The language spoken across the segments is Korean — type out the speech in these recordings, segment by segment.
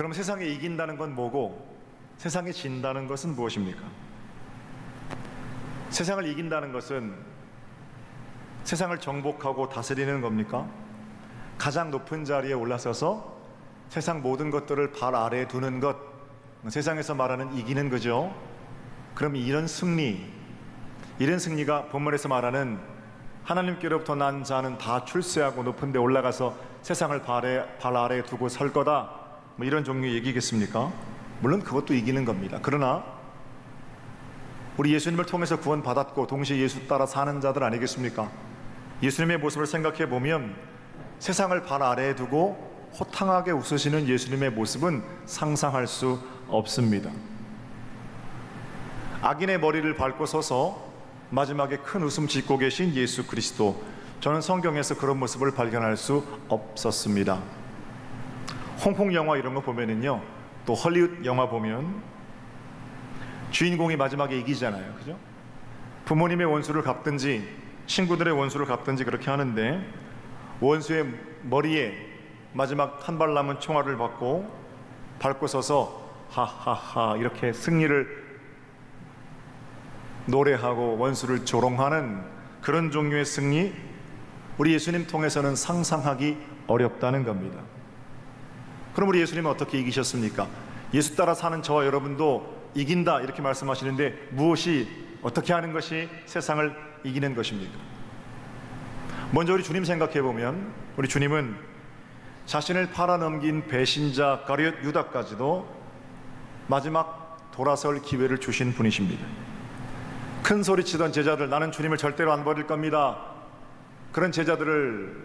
그럼 세상에 이긴다는 건 뭐고 세상에 진다는 것은 무엇입니까? 세상을 이긴다는 것은 세상을 정복하고 다스리는 겁니까? 가장 높은 자리에 올라서서 세상 모든 것들을 발 아래에 두는 것, 세상에서 말하는 이기는 거죠. 그럼 이런 승리가 본문에서 말하는 하나님께로부터 난 자는 다 출세하고 높은 데 올라가서 세상을 발 아래에 두고 설 거다, 뭐 이런 종류의 얘기겠습니까? 물론 그것도 이기는 겁니다. 그러나 우리 예수님을 통해서 구원받았고 동시에 예수 따라 사는 자들 아니겠습니까? 예수님의 모습을 생각해 보면 세상을 발 아래에 두고 호탕하게 웃으시는 예수님의 모습은 상상할 수 없습니다. 악인의 머리를 밟고 서서 마지막에 큰 웃음 짓고 계신 예수 그리스도, 저는 성경에서 그런 모습을 발견할 수 없었습니다. 홍콩 영화 이런 거 보면은요, 또 헐리우드 영화 보면 주인공이 마지막에 이기잖아요, 그죠? 부모님의 원수를 갚든지 친구들의 원수를 갚든지 그렇게 하는데, 원수의 머리에 마지막 한 발 남은 총알을 밟고 서서 하하하 이렇게 승리를 노래하고 원수를 조롱하는 그런 종류의 승리, 우리 예수님 통해서는 상상하기 어렵다는 겁니다. 그럼 우리 예수님은 어떻게 이기셨습니까? 예수 따라 사는 저와 여러분도 이긴다 이렇게 말씀하시는데, 어떻게 하는 것이 세상을 이기는 것입니까? 먼저 우리 주님 생각해 보면, 우리 주님은 자신을 팔아넘긴 배신자 가룟 유다까지도 마지막 돌아설 기회를 주신 분이십니다. 큰 소리 치던 제자들, 나는 주님을 절대로 안 버릴 겁니다, 그런 제자들을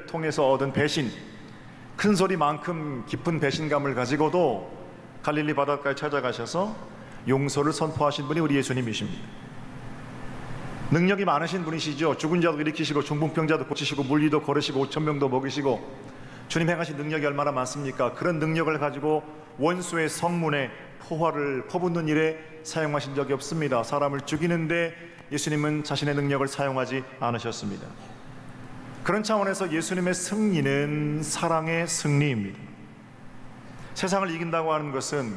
통해서 얻은 배신, 큰 소리만큼 깊은 배신감을 가지고도 갈릴리 바닷가에 찾아가셔서 용서를 선포하신 분이 우리 예수님이십니다. 능력이 많으신 분이시죠. 죽은 자도 일으키시고 중풍병자도 고치시고 물리도 걸으시고 5,000명도 먹이시고, 주님 행하신 능력이 얼마나 많습니까? 그런 능력을 가지고 원수의 성문에 포화를 퍼붓는 일에 사용하신 적이 없습니다. 사람을 죽이는데 예수님은 자신의 능력을 사용하지 않으셨습니다. 그런 차원에서 예수님의 승리는 사랑의 승리입니다. 세상을 이긴다고 하는 것은,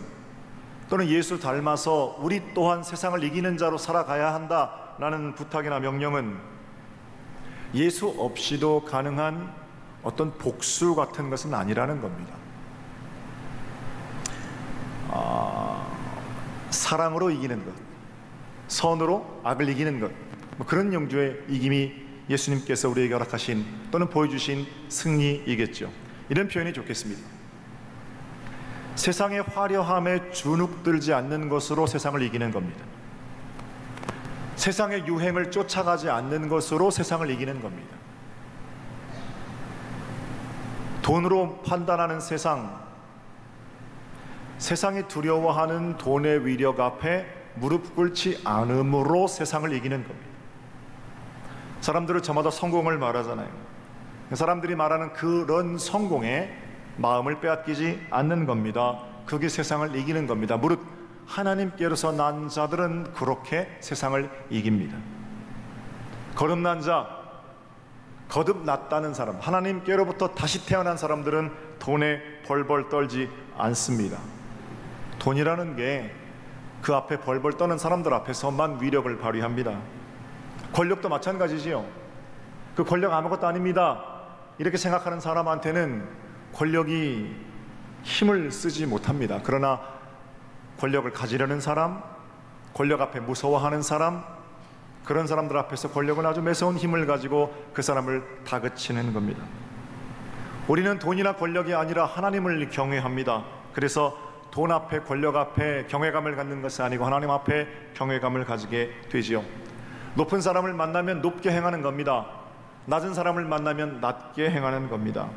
또는 예수 닮아서 우리 또한 세상을 이기는 자로 살아가야 한다라는 부탁이나 명령은 예수 없이도 가능한 어떤 복수 같은 것은 아니라는 겁니다. 사랑으로 이기는 것, 선으로 악을 이기는 것, 뭐 그런 용주의 이김이 예수님께서 우리에게 허락하신 또는 보여주신 승리이겠죠. 이런 표현이 좋겠습니다. 세상의 화려함에 주눅들지 않는 것으로 세상을 이기는 겁니다. 세상의 유행을 쫓아가지 않는 것으로 세상을 이기는 겁니다. 돈으로 판단하는 세상이 두려워하는 돈의 위력 앞에 무릎 꿇지 않음으로 세상을 이기는 겁니다. 사람들은 저마다 성공을 말하잖아요. 사람들이 말하는 그런 성공에 마음을 빼앗기지 않는 겁니다. 그게 세상을 이기는 겁니다. 무릇 하나님께로서 난 자들은 그렇게 세상을 이깁니다. 거듭난 자, 거듭났다는 사람, 하나님께로부터 다시 태어난 사람들은 돈에 벌벌 떨지 않습니다. 돈이라는 게 그 앞에 벌벌 떠는 사람들 앞에서만 위력을 발휘합니다. 권력도 마찬가지지요. 그 권력 아무것도 아닙니다 이렇게 생각하는 사람한테는 권력이 힘을 쓰지 못합니다. 그러나 권력을 가지려는 사람, 권력 앞에 무서워하는 사람, 그런 사람들 앞에서 권력은 아주 매서운 힘을 가지고 그 사람을 다그치는 겁니다. 우리는 돈이나 권력이 아니라 하나님을 경외합니다. 그래서 돈 앞에, 권력 앞에 경외감을 갖는 것이 아니고 하나님 앞에 경외감을 가지게 되지요. 높은 사람을 만나면 높게 행하는 겁니다. 낮은 사람을 만나면 낮게 행하는 겁니다.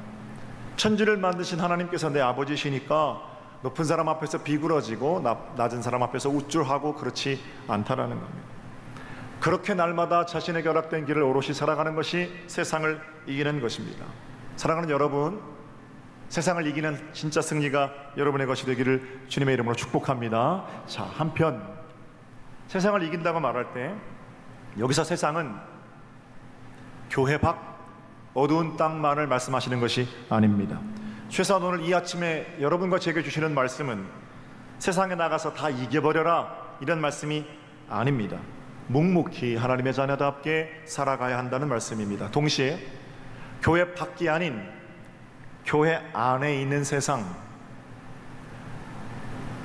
천지를 만드신 하나님께서 내 아버지시니까 높은 사람 앞에서 비굴어지고 낮은 사람 앞에서 우쭐하고 그렇지 않다라는 겁니다. 그렇게 날마다 자신에게 허락된 길을 오롯이 살아가는 것이 세상을 이기는 것입니다. 사랑하는 여러분, 세상을 이기는 진짜 승리가 여러분의 것이 되기를 주님의 이름으로 축복합니다. 자, 한편 세상을 이긴다고 말할 때 여기서 세상은 교회 밖 어두운 땅만을 말씀하시는 것이 아닙니다. 최소한 오늘 이 아침에 여러분과 제게 주시는 말씀은 세상에 나가서 다 이겨버려라 이런 말씀이 아닙니다. 묵묵히 하나님의 자녀답게 살아가야 한다는 말씀입니다. 동시에 교회 밖이 아닌 교회 안에 있는 세상,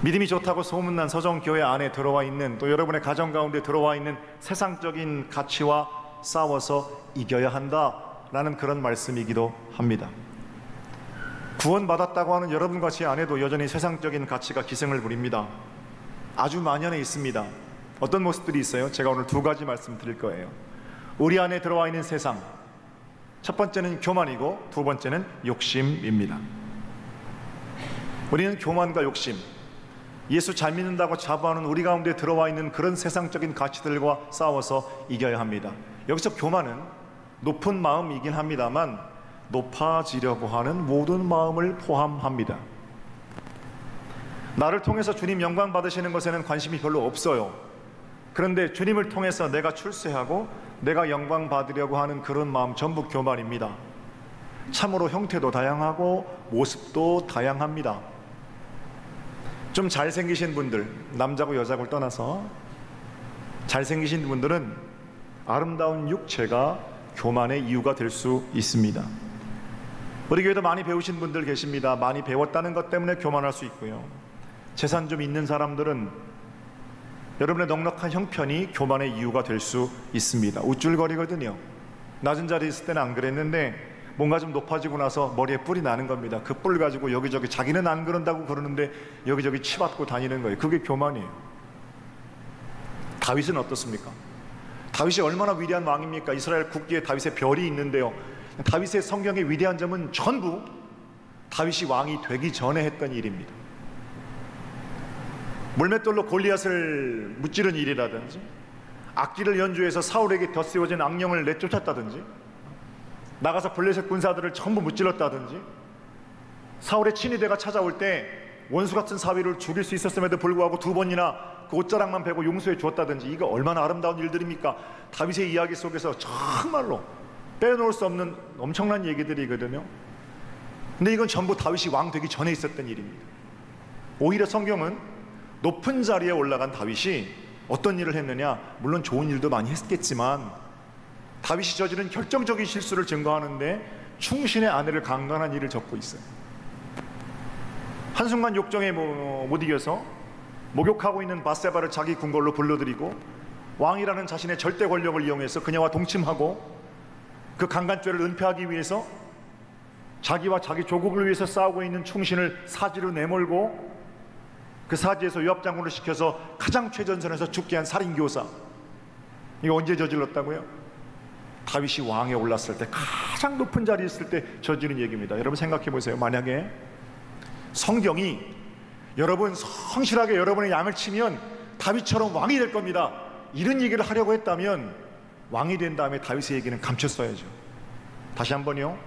믿음이 좋다고 소문난 서정교회 안에 들어와 있는, 또 여러분의 가정 가운데 들어와 있는 세상적인 가치와 싸워서 이겨야 한다라는 그런 말씀이기도 합니다. 구원받았다고 하는 여러분과 제 안에도 여전히 세상적인 가치가 기승을 부립니다. 아주 만연해 있습니다. 어떤 모습들이 있어요? 제가 오늘 두 가지 말씀드릴 거예요. 우리 안에 들어와 있는 세상, 첫 번째는 교만이고 두 번째는 욕심입니다. 우리는 교만과 욕심, 예수 잘 믿는다고 자부하는 우리 가운데 들어와 있는 그런 세상적인 가치들과 싸워서 이겨야 합니다. 여기서 교만은 높은 마음이긴 합니다만 높아지려고 하는 모든 마음을 포함합니다. 나를 통해서 주님 영광 받으시는 것에는 관심이 별로 없어요. 그런데 주님을 통해서 내가 출세하고 내가 영광 받으려고 하는 그런 마음, 전부 교만입니다. 참으로 형태도 다양하고 모습도 다양합니다. 좀 잘생기신 분들, 남자고 여자고를 떠나서 잘생기신 분들은 아름다운 육체가 교만의 이유가 될 수 있습니다. 우리 교회도 많이 배우신 분들 계십니다. 많이 배웠다는 것 때문에 교만할 수 있고요. 재산 좀 있는 사람들은 여러분의 넉넉한 형편이 교만의 이유가 될 수 있습니다. 우쭐거리거든요. 낮은 자리에 있을 때는 안 그랬는데 뭔가 좀 높아지고 나서 머리에 뿔이 나는 겁니다. 그 뿔 가지고 여기저기 자기는 안 그런다고 그러는데 여기저기 치받고 다니는 거예요. 그게 교만이에요. 다윗은 어떻습니까? 다윗이 얼마나 위대한 왕입니까? 이스라엘 국기에 다윗의 별이 있는데요. 다윗의 성경의 위대한 점은 전부 다윗이 왕이 되기 전에 했던 일입니다. 물맷돌로 골리앗을 무찌른 일이라든지, 악기를 연주해서 사울에게 덧세워진 악령을 내쫓았다든지, 나가서 블레셋 군사들을 전부 무찔렀다든지, 사울의 친위대가 찾아올 때 원수 같은 사위를 죽일 수 있었음에도 불구하고 두 번이나 그 옷자락만 베고 용서해 주었다든지, 이거 얼마나 아름다운 일들입니까? 다윗의 이야기 속에서 정말로 빼놓을 수 없는 엄청난 얘기들이거든요. 근데 이건 전부 다윗이 왕 되기 전에 있었던 일입니다. 오히려 성경은 높은 자리에 올라간 다윗이 어떤 일을 했느냐, 물론 좋은 일도 많이 했겠지만 다윗이 저지른 결정적인 실수를 증거하는데 충신의 아내를 강간한 일을 적고 있어요. 한순간 욕정에 못 이겨서 목욕하고 있는 바세바를 자기 궁궐로 불러들이고 왕이라는 자신의 절대 권력을 이용해서 그녀와 동침하고 그 강간죄를 은폐하기 위해서 자기와 자기 조국을 위해서 싸우고 있는 충신을 사지로 내몰고 그 사지에서 요압 장군을 시켜서 가장 최전선에서 죽게 한 살인교사, 이거 언제 저질렀다고요? 다윗이 왕에 올랐을 때, 가장 높은 자리에 있을 때 저지른 얘기입니다. 여러분 생각해 보세요. 만약에 성경이 여러분 성실하게 여러분의 양을 치면 다윗처럼 왕이 될 겁니다, 이런 얘기를 하려고 했다면 왕이 된 다음에 다윗의 얘기는 감췄어야죠. 다시 한번요.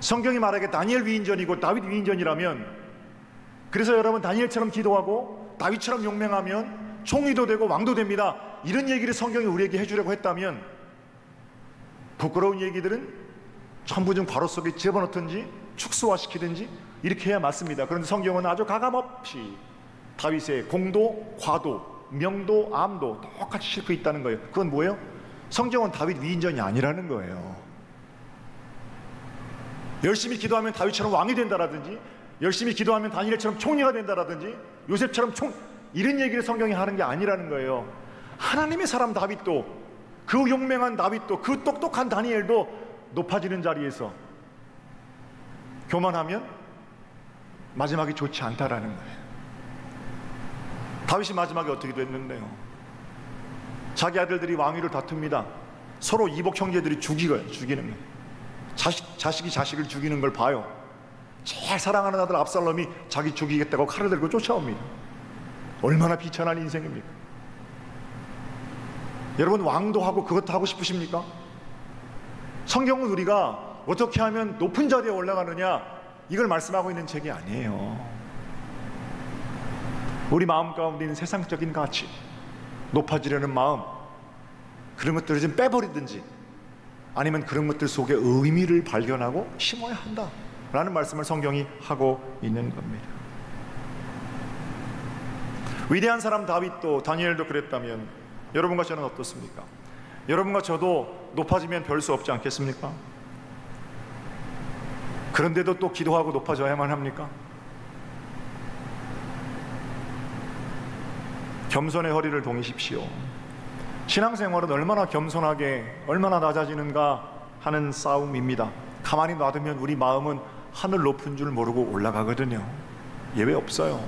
성경이 말하기에 다니엘 위인전이고 다윗 위인전이라면, 그래서 여러분 다니엘처럼 기도하고 다윗처럼 용맹하면 총리도 되고 왕도 됩니다, 이런 얘기를 성경이 우리에게 해주려고 했다면 부끄러운 얘기들은 전부 좀 괄호 속에 집어넣든지 축소화시키든지 이렇게 해야 맞습니다. 그런데 성경은 아주 가감없이 다윗의 공도, 과도, 명도, 암도 똑같이 싣고 있다는 거예요. 그건 뭐예요? 성경은 다윗 위인전이 아니라는 거예요. 열심히 기도하면 다윗처럼 왕이 된다라든지, 열심히 기도하면 다니엘처럼 총리가 된다라든지, 요셉처럼 이런 얘기를 성경이 하는 게 아니라는 거예요. 하나님의 사람 다윗도, 그 용맹한 다윗도, 그 똑똑한 다니엘도 높아지는 자리에서 교만하면 마지막이 좋지 않다라는 거예요. 다윗이 마지막에 어떻게 됐는데요? 자기 아들들이 왕위를 다툽니다. 서로 이복 형제들이 죽이는 거예요. 자식이 자식을 죽이는 걸 봐요. 제일 사랑하는 아들 압살롬이 자기 죽이겠다고 칼을 들고 쫓아옵니다. 얼마나 비천한 인생입니까? 여러분, 왕도 하고 그것도 하고 싶으십니까? 성경은 우리가 어떻게 하면 높은 자리에 올라가느냐, 이걸 말씀하고 있는 책이 아니에요. 우리 마음 가운데 있는 세상적인 가치, 높아지려는 마음, 그런 것들을 좀 빼버리든지 아니면 그런 것들 속에 의미를 발견하고 심어야 한다, 라는 말씀을 성경이 하고 있는 겁니다. 위대한 사람 다윗도 다니엘도 그랬다면 여러분과 저는 어떻습니까? 여러분과 저도 높아지면 별 수 없지 않겠습니까? 그런데도 또 기도하고 높아져야만 합니까? 겸손의 허리를 동이십시오. 신앙생활은 얼마나 겸손하게 얼마나 낮아지는가 하는 싸움입니다. 가만히 놔두면 우리 마음은 하늘 높은 줄 모르고 올라가거든요. 예외 없어요.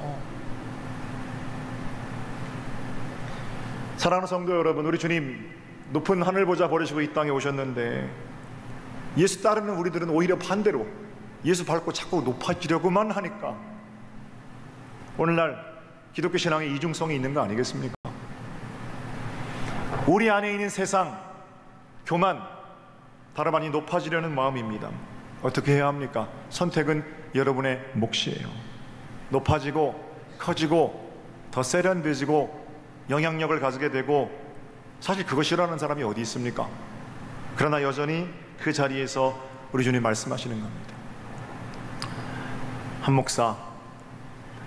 사랑하는 성도 여러분, 우리 주님 높은 하늘 보좌 버리시고 이 땅에 오셨는데 예수 따르는 우리들은 오히려 반대로 예수 밟고 자꾸 높아지려고만 하니까 오늘날 기독교 신앙의 이중성이 있는 거 아니겠습니까? 우리 안에 있는 세상, 교만, 다름 아닌 높아지려는 마음입니다. 어떻게 해야 합니까? 선택은 여러분의 몫이에요. 높아지고 커지고 더 세련되지고 영향력을 가지게 되고, 사실 그거 싫어하는 사람이 어디 있습니까? 그러나 여전히 그 자리에서 우리 주님 말씀하시는 겁니다. 한 목사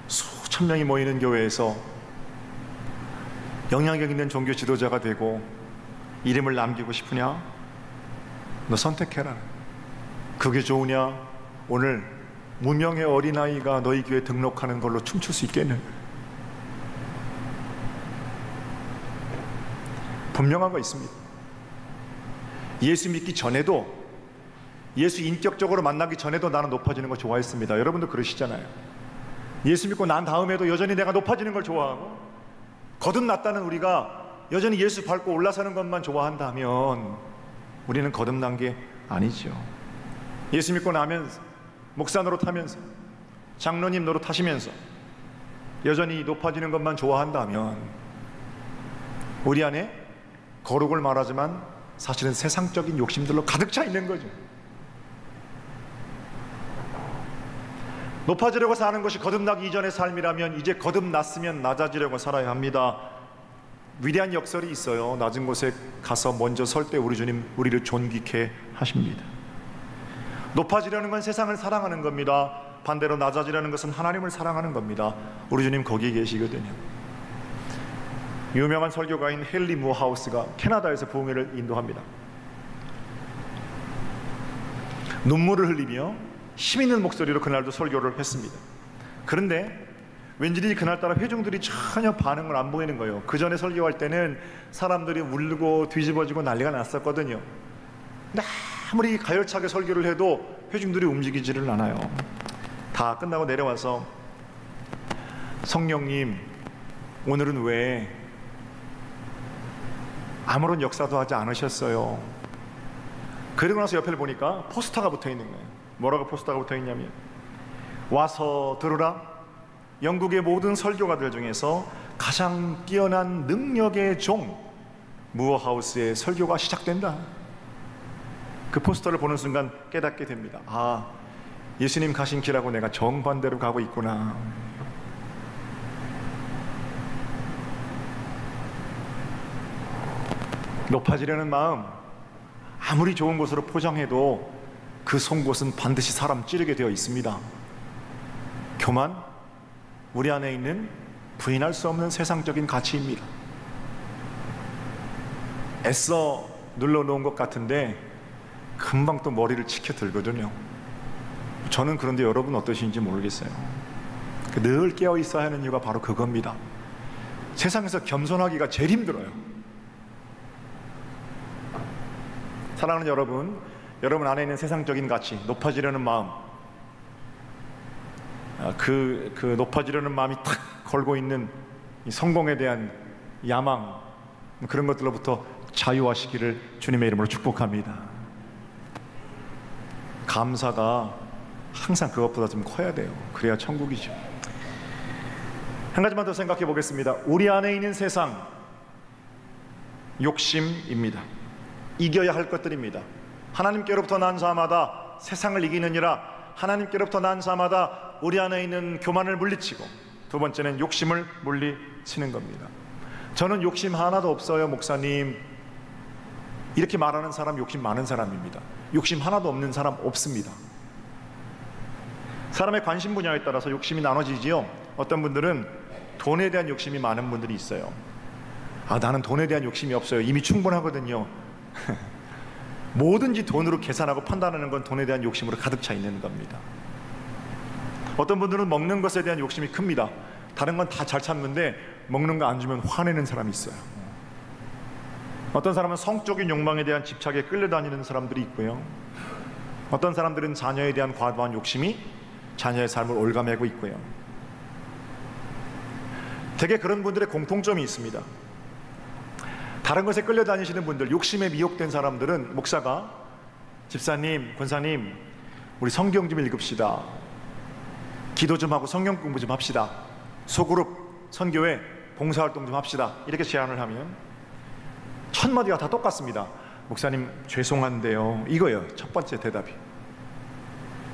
수천 명이 모이는 교회에서 영향력 있는 종교 지도자가 되고 이름을 남기고 싶으냐? 너 선택해라. 그게 좋으냐? 오늘 무명의 어린아이가 너희 교회 등록하는 걸로 춤출 수 있겠는? 분명한 거 있습니다. 예수 믿기 전에도, 예수 인격적으로 만나기 전에도 나는 높아지는 걸 좋아했습니다. 여러분도 그러시잖아요. 예수 믿고 난 다음에도 여전히 내가 높아지는 걸 좋아하고, 거듭났다는 우리가 여전히 예수 밟고 올라서는 것만 좋아한다면 우리는 거듭난 게 아니죠. 예수 믿고 나면 목사 노릇하면서 장로님 노릇하시면서 여전히 높아지는 것만 좋아한다면 우리 안에 거룩을 말하지만 사실은 세상적인 욕심들로 가득 차 있는 거죠. 높아지려고 사는 것이 거듭나기 이전의 삶이라면 이제 거듭났으면 낮아지려고 살아야 합니다. 위대한 역설이 있어요. 낮은 곳에 가서 먼저 설 때 우리 주님 우리를 존귀케 하십니다. 높아지려는 건 세상을 사랑하는 겁니다. 반대로 낮아지려는 것은 하나님을 사랑하는 겁니다. 우리 주님 거기에 계시거든요. 유명한 설교가인 헨리 무어하우스가 캐나다에서 부흥회를 인도합니다. 눈물을 흘리며 힘있는 목소리로 그날도 설교를 했습니다. 그런데 왠지 그날따라 회중들이 전혀 반응을 안 보이는 거예요. 그 전에 설교할 때는 사람들이 울고 뒤집어지고 난리가 났었거든요. 근데 아무리 가열차게 설교를 해도 회중들이 움직이지를 않아요. 다 끝나고 내려와서 성령님, 오늘은 왜 아무런 역사도 하지 않으셨어요? 그리고 나서 옆에 보니까 포스터가 붙어 있는 거예요. 뭐라고 포스터가 붙어 있냐면, 와서 들으라, 영국의 모든 설교가들 중에서 가장 뛰어난 능력의 종 무어하우스의 설교가 시작된다. 그 포스터를 보는 순간 깨닫게 됩니다. 아, 예수님 가신 길하고 내가 정반대로 가고 있구나. 높아지려는 마음, 아무리 좋은 곳으로 포장해도 그 송곳은 반드시 사람 찌르게 되어 있습니다. 교만, 우리 안에 있는 부인할 수 없는 세상적인 가치입니다. 애써 눌러놓은 것 같은데 금방 또 머리를 치켜들거든요. 저는 그런데 여러분 어떠신지 모르겠어요. 늘 깨어 있어야 하는 이유가 바로 그겁니다. 세상에서 겸손하기가 제일 힘들어요. 사랑하는 여러분, 여러분 안에 있는 세상적인 가치, 높아지려는 마음, 그 높아지려는 마음이 탁 걸고 있는 이 성공에 대한 야망, 그런 것들로부터 자유하시기를 주님의 이름으로 축복합니다. 감사가 항상 그것보다 좀 커야 돼요. 그래야 천국이죠. 한 가지만 더 생각해 보겠습니다. 우리 안에 있는 세상, 욕심입니다. 이겨야 할 것들입니다. 하나님께로부터 난 자마다 세상을 이기느니라. 하나님께로부터 난 자마다 우리 안에 있는 교만을 물리치고, 두 번째는 욕심을 물리치는 겁니다. 저는 욕심 하나도 없어요, 목사님. 이렇게 말하는 사람 욕심 많은 사람입니다. 욕심 하나도 없는 사람 없습니다. 사람의 관심 분야에 따라서 욕심이 나눠지지요. 어떤 분들은 돈에 대한 욕심이 많은 분들이 있어요. 나는 돈에 대한 욕심이 없어요. 이미 충분하거든요. 뭐든지 돈으로 계산하고 판단하는 건 돈에 대한 욕심으로 가득 차 있는 겁니다. 어떤 분들은 먹는 것에 대한 욕심이 큽니다. 다른 건 다 잘 참는데 먹는 거 안 주면 화내는 사람이 있어요. 어떤 사람은 성적인 욕망에 대한 집착에 끌려다니는 사람들이 있고요. 어떤 사람들은 자녀에 대한 과도한 욕심이 자녀의 삶을 올가매고 있고요. 대개 그런 분들의 공통점이 있습니다. 다른 것에 끌려다니시는 분들, 욕심에 미혹된 사람들은 목사가 집사님, 권사님, 우리 성경 좀 읽읍시다. 기도 좀 하고 성경 공부 좀 합시다. 소그룹, 선교회, 봉사활동 좀 합시다. 이렇게 제안을 하면 첫 마디가 다 똑같습니다. 목사님 죄송한데요. 이거예요. 첫 번째 대답이.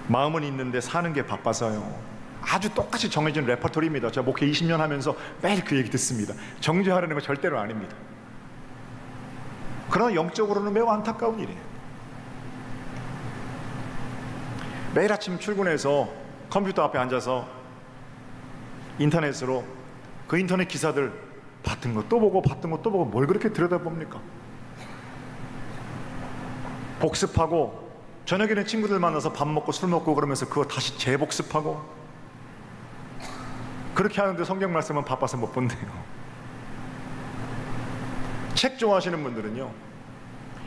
마음은 있는데 사는 게 바빠서요. 아주 똑같이 정해진 레퍼토리입니다. 제가 목회 20년 하면서 매일 그 얘기 듣습니다. 정죄하려는 거 절대로 아닙니다. 그러나 영적으로는 매우 안타까운 일이에요. 매일 아침 출근해서 컴퓨터 앞에 앉아서 인터넷으로 그 인터넷 기사들 봤던 거 또 보고 봤던 거 또 보고 뭘 그렇게 들여다봅니까? 복습하고 저녁에는 친구들 만나서 밥 먹고 술 먹고 그러면서 그거 다시 재복습하고 그렇게 하는데 성경 말씀은 바빠서 못 본대요. 책 좋아하시는 분들은요,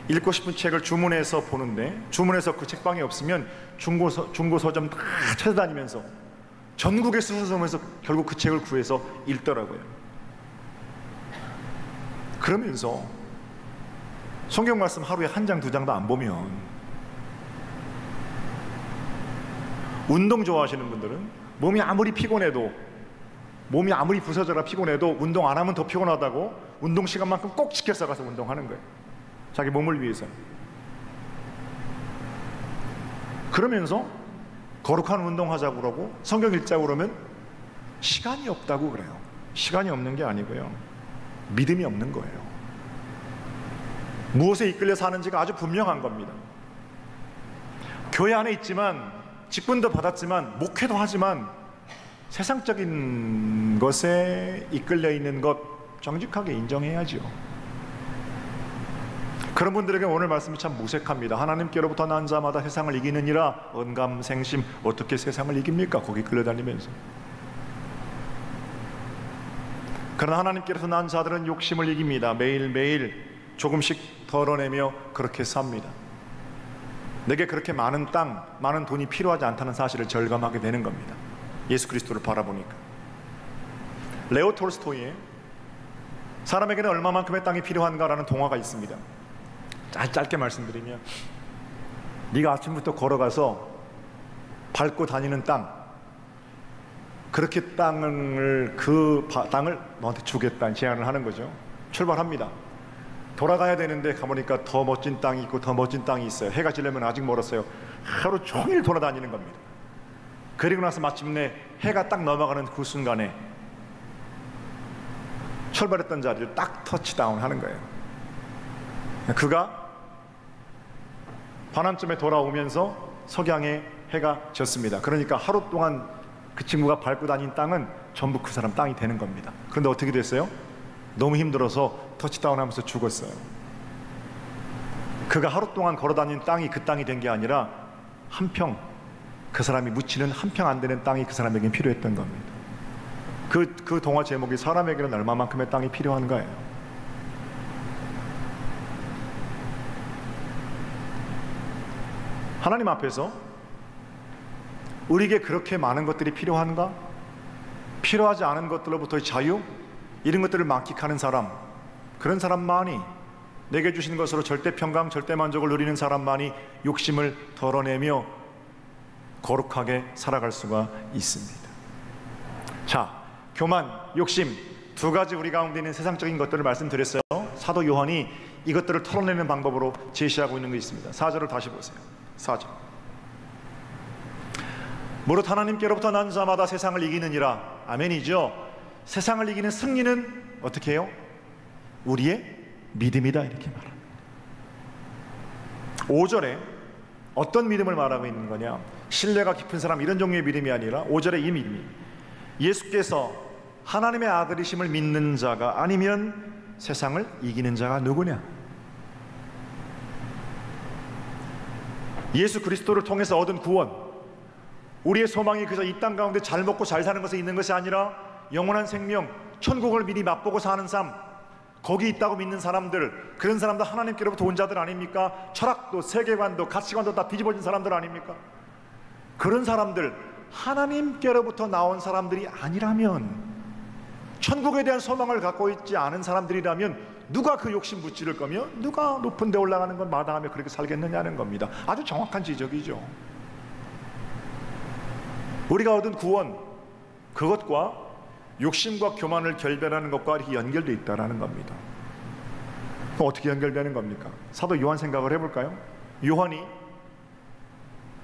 읽고 싶은 책을 주문해서 보는데 주문해서 그 책방에 없으면 중고 서점 다 찾아다니면서 전국의 수서점에서 결국 그 책을 구해서 읽더라고요. 그러면서 성경 말씀 하루에 한 장, 두 장도 안 보면, 운동 좋아하시는 분들은 몸이 아무리 피곤해도, 몸이 아무리 부서져라 피곤해도 운동 안 하면 더 피곤하다고 운동 시간만큼 꼭 지켜서 가서 운동하는 거예요. 자기 몸을 위해서. 그러면서 거룩한 운동하자고 그러고 성경 읽자고 그러면 시간이 없다고 그래요. 시간이 없는 게 아니고요, 믿음이 없는 거예요. 무엇에 이끌려 사는지가 아주 분명한 겁니다. 교회 안에 있지만, 직분도 받았지만, 목회도 하지만 세상적인 것에 이끌려 있는 것 정직하게 인정해야죠. 그런 분들에게 오늘 말씀이 참 무색합니다. 하나님께로부터 난 자마다 세상을 이기느니라. 언감생심, 어떻게 세상을 이깁니까? 거기 끌려다니면서. 그러나 하나님께로서 난 자들은 욕심을 이깁니다. 매일매일 조금씩 덜어내며 그렇게 삽니다. 내게 그렇게 많은 땅, 많은 돈이 필요하지 않다는 사실을 절감하게 되는 겁니다. 예수 그리스도를 바라보니까. 레오 톨스토이의 사람에게는 얼마만큼의 땅이 필요한가라는 동화가 있습니다. 짧게 말씀드리면, 네가 아침부터 걸어가서 밟고 다니는 땅, 그렇게 그 땅을 너한테 주겠다는 제안을 하는 거죠. 출발합니다. 돌아가야 되는데 가보니까 더 멋진 땅이 있고 더 멋진 땅이 있어요. 해가 지려면 아직 멀었어요. 하루 종일 돌아다니는 겁니다. 그리고 나서 마침내 해가 딱 넘어가는 그 순간에 출발했던 자리를 딱 터치다운 하는 거예요. 그가 반환점에 돌아오면서 석양에 해가 졌습니다. 그러니까 하루 동안 그 친구가 밟고 다닌 땅은 전부 그 사람 땅이 되는 겁니다. 그런데 어떻게 됐어요? 너무 힘들어서 터치다운 하면서 죽었어요. 그가 하루 동안 걸어다닌 땅이 그 땅이 된 게 아니라 한평, 그 사람이 묻히는 한 평 안 되는 땅이 그 사람에게는 필요했던 겁니다. 그 동화 제목이 사람에게는 얼마만큼의 땅이 필요한가예요. 하나님 앞에서 우리에게 그렇게 많은 것들이 필요한가? 필요하지 않은 것들로부터의 자유? 이런 것들을 만끽하는 사람, 그런 사람만이, 내게 주시는 것으로 절대 평강, 절대 만족을 누리는 사람만이 욕심을 덜어내며 거룩하게 살아갈 수가 있습니다. 자, 교만, 욕심, 두 가지 우리 가운데 있는 세상적인 것들을 말씀드렸어요. 사도 요한이 이것들을 털어내는 방법으로 제시하고 있는 게 있습니다. 4절을 다시 보세요. 4절. 무릇 하나님께로부터 난 자마다 세상을 이기느니라. 아멘이죠. 세상을 이기는 승리는 어떻게 해요? 우리의 믿음이다, 이렇게 말합니다. 5절에 어떤 믿음을 말하고 있는 거냐? 신뢰가 깊은 사람, 이런 종류의 믿음이 아니라 5절의 이 믿음이, 예수께서 하나님의 아들이심을 믿는 자가 아니면 세상을 이기는 자가 누구냐? 예수 그리스도를 통해서 얻은 구원, 우리의 소망이 그저 이 땅 가운데 잘 먹고 잘 사는 것에 있는 것이 아니라 영원한 생명, 천국을 미리 맛보고 사는 삶, 거기 있다고 믿는 사람들, 그런 사람들 하나님께로부터 온 자들 아닙니까? 철학도 세계관도 가치관도 다 뒤집어진 사람들 아닙니까? 그런 사람들, 하나님께로부터 나온 사람들이 아니라면, 천국에 대한 소망을 갖고 있지 않은 사람들이라면 누가 그 욕심 무찌를 거며 누가 높은 데 올라가는 건 마다하며 그렇게 살겠느냐는 겁니다. 아주 정확한 지적이죠. 우리가 얻은 구원, 그것과 욕심과 교만을 결별하는 것과 이렇게 연결되어 있다는 겁니다. 그럼 어떻게 연결되는 겁니까? 사도 요한 생각을 해볼까요? 요한이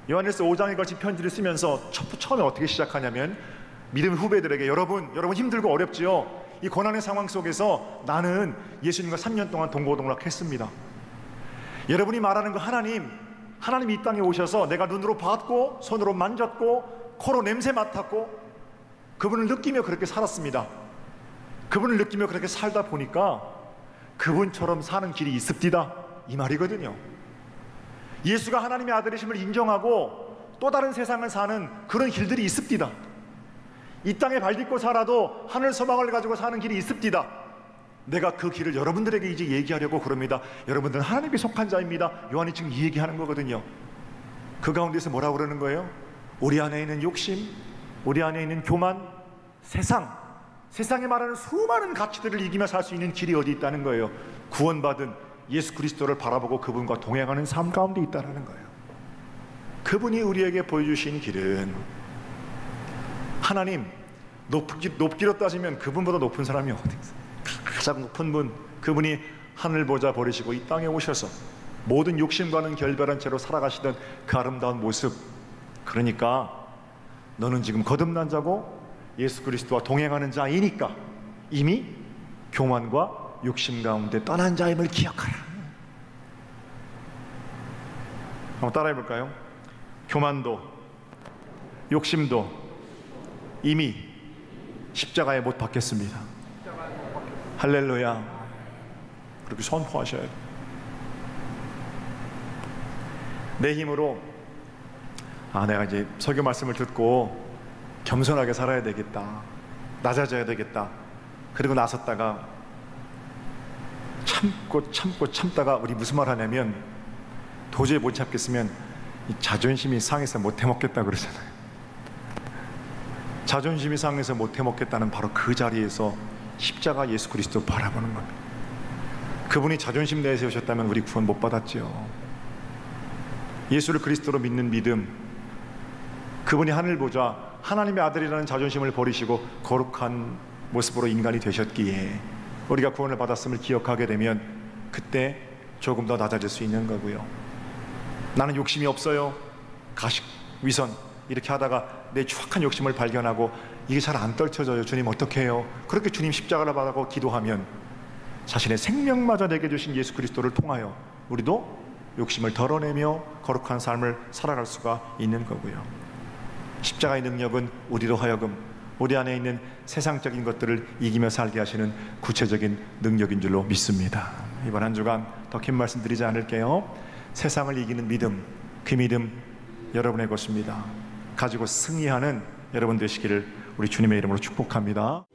요한일서 5장에 걸친 편지를 쓰면서 처음에 어떻게 시작하냐면, 믿음 후배들에게 여러분 힘들고 어렵지요? 이 고난의 상황 속에서 나는 예수님과 3년 동안 동고동락했습니다. 여러분이 말하는 그 하나님이 이 땅에 오셔서 내가 눈으로 봤고 손으로 만졌고 코로 냄새 맡았고 그분을 느끼며 그렇게 살았습니다. 그분을 느끼며 그렇게 살다 보니까 그분처럼 사는 길이 있습디다, 이 말이거든요. 예수가 하나님의 아들이심을 인정하고 또 다른 세상을 사는 그런 길들이 있습디다. 이 땅에 발딛고 살아도 하늘 소망을 가지고 사는 길이 있습디다. 내가 그 길을 여러분들에게 이제 얘기하려고 그럽니다. 여러분들은 하나님께 속한 자입니다. 요한이 지금 이 얘기하는 거거든요. 그 가운데서 뭐라고 그러는 거예요? 우리 안에 있는 욕심, 우리 안에 있는 교만, 세상에 말하는 수많은 가치들을 이기며 살 수 있는 길이 어디 있다는 거예요? 구원받은 예수 그리스도를 바라보고 그분과 동행하는 삶 가운데 있다는 거예요. 그분이 우리에게 보여주신 길은, 하나님, 높기로 따지면 그분보다 높은 사람이 어디 있어요? 가장 높은 분, 그분이 하늘 보좌 버리시고 이 땅에 오셔서 모든 욕심과는 결별한 채로 살아가시던 그 아름다운 모습, 그러니까 너는 지금 거듭난 자고 예수 그리스도와 동행하는 자이니까 이미 교만과 욕심 가운데 떠난 자임을 기억하라. 한번 따라해 볼까요? 교만도 욕심도 이미 십자가에 못 박혔습니다. 할렐루야. 그렇게 선포하셔야 돼요. 내 힘으로 내가 이제 설교 말씀을 듣고 겸손하게 살아야 되겠다, 낮아져야 되겠다, 그리고 나섰다가 참다가 우리 무슨 말 하냐면, 도저히 못 참겠으면 이 자존심이 상해서 못 해먹겠다 그러잖아요. 자존심이 상해서 못 해먹겠다는 바로 그 자리에서 십자가 예수 그리스도 바라보는 겁니다. 그분이 자존심 내세우셨다면 우리 구원 못 받았죠. 예수를 그리스도로 믿는 믿음, 그분이 하늘 보좌 하나님의 아들이라는 자존심을 버리시고 거룩한 모습으로 인간이 되셨기에 우리가 구원을 받았음을 기억하게 되면 그때 조금 더 낮아질 수 있는 거고요. 나는 욕심이 없어요, 가식, 위선 이렇게 하다가 내 추악한 욕심을 발견하고 이게 잘 안 떨쳐져요, 주님 어떻게 해요? 그렇게 주님 십자가를 받고 기도하면 자신의 생명마저 내게 주신 예수 그리스도를 통하여 우리도 욕심을 덜어내며 거룩한 삶을 살아갈 수가 있는 거고요. 십자가의 능력은 우리로 하여금 우리 안에 있는 세상적인 것들을 이기며 살게 하시는 구체적인 능력인 줄로 믿습니다. 이번 한 주간 더 긴 말씀 드리지 않을게요. 세상을 이기는 믿음, 그 믿음 여러분의 것입니다. 가지고 승리하는 여러분 되시기를 우리 주님의 이름으로 축복합니다.